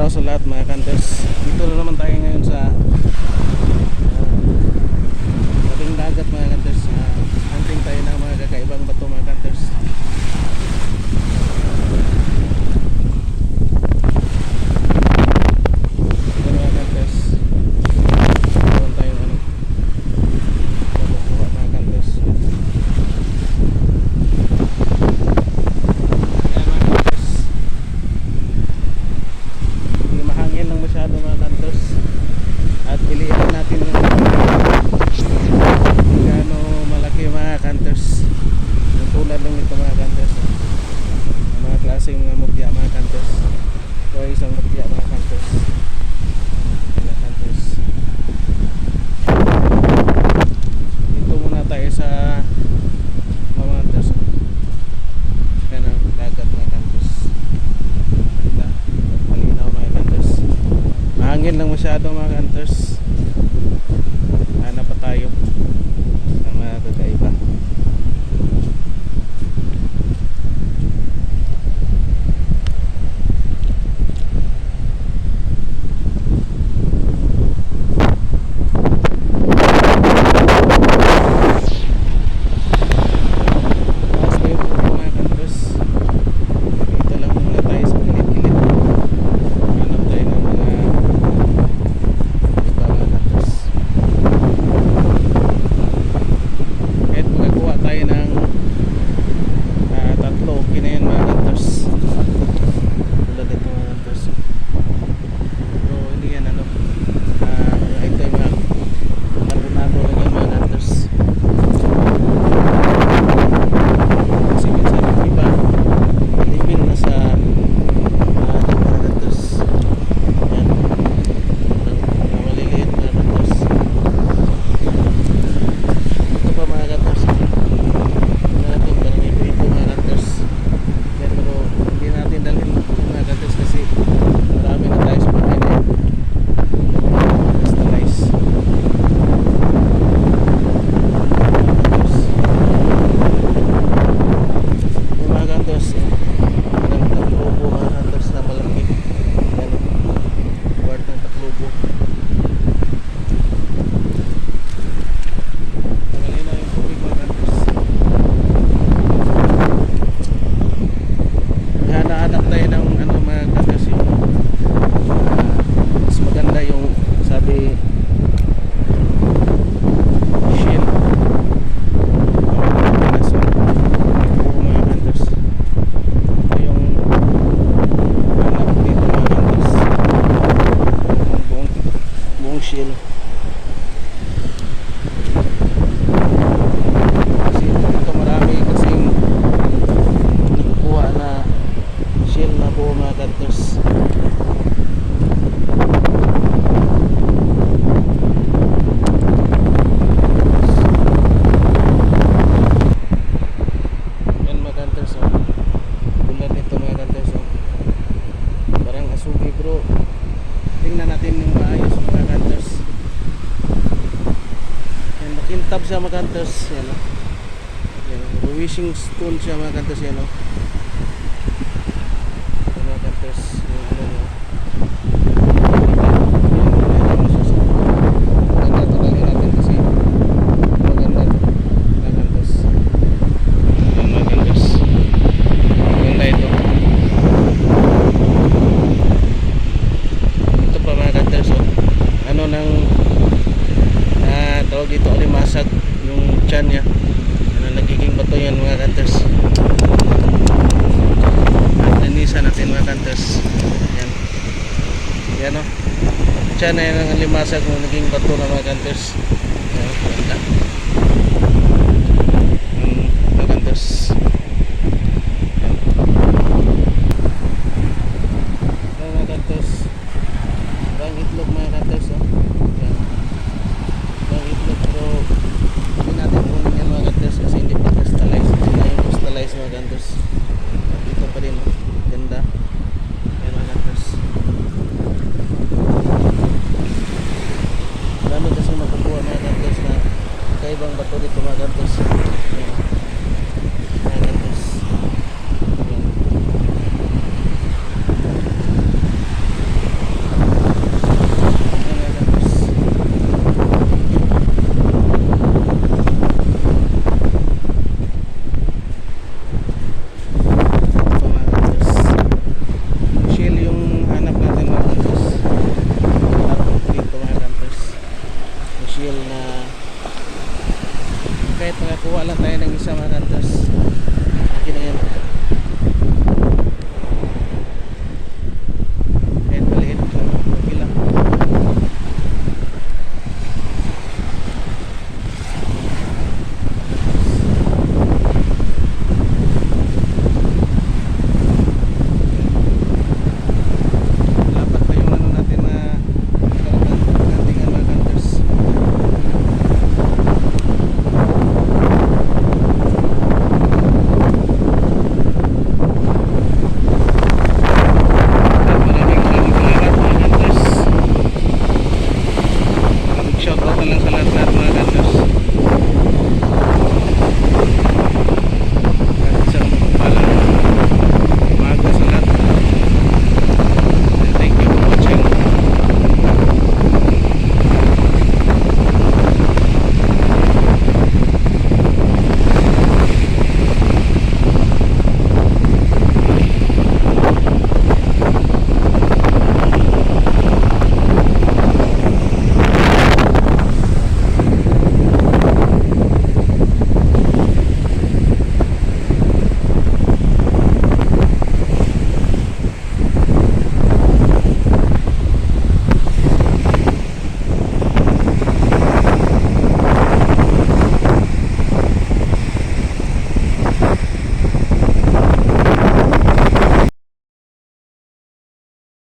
araw sa lahat mga kanters. Dito na naman tayo ngayon sa tabing dagat mga kanters. Hunting tayo ng mga kakaibang bato mga kanters. Dito mga kanters. Meron tayong makukuha mga kanters. Masyado mga kanters at piliin natin yung gano malaki mga kanters, yung tulad lang nito mga kanters, mga klaseng mga mutya mga kanters. Ito ay isang mutya mga kanters. Dito muna tayo sa mga kanters. Yan ang dagat mga kanters. Malinaw mga kanters. Mahangin lang masyado mga hunters. Hanap pa tayo ng mga kakaiba. Shell. Kasi dito marami kasing nakukuha na shell na po mga cutters. Yan mga cutters, oh. Tulad nito mga cutters, oh. Parang asugi bro. Tingnan natin yung maayos mga cutters. Yan, makintab siya mga cutters. Yan, oh. Yan, oh. Wishing stone siya mga cutters. Yan, oh. Yan, mga cutters. Yung ano mo. Maganda ito dali natin kasi maganda ito mga cutters. Yan mga cutters. Maganda ito. Ano nang tawag dito, alimasag yung tiyan niya. Ano, nagiging bato yan mga cutters. At linisan natin mga cutters. Yan. Yan o. Tiyan na yan ang alimasag, naging bato na mga cutters. Yan, ganda.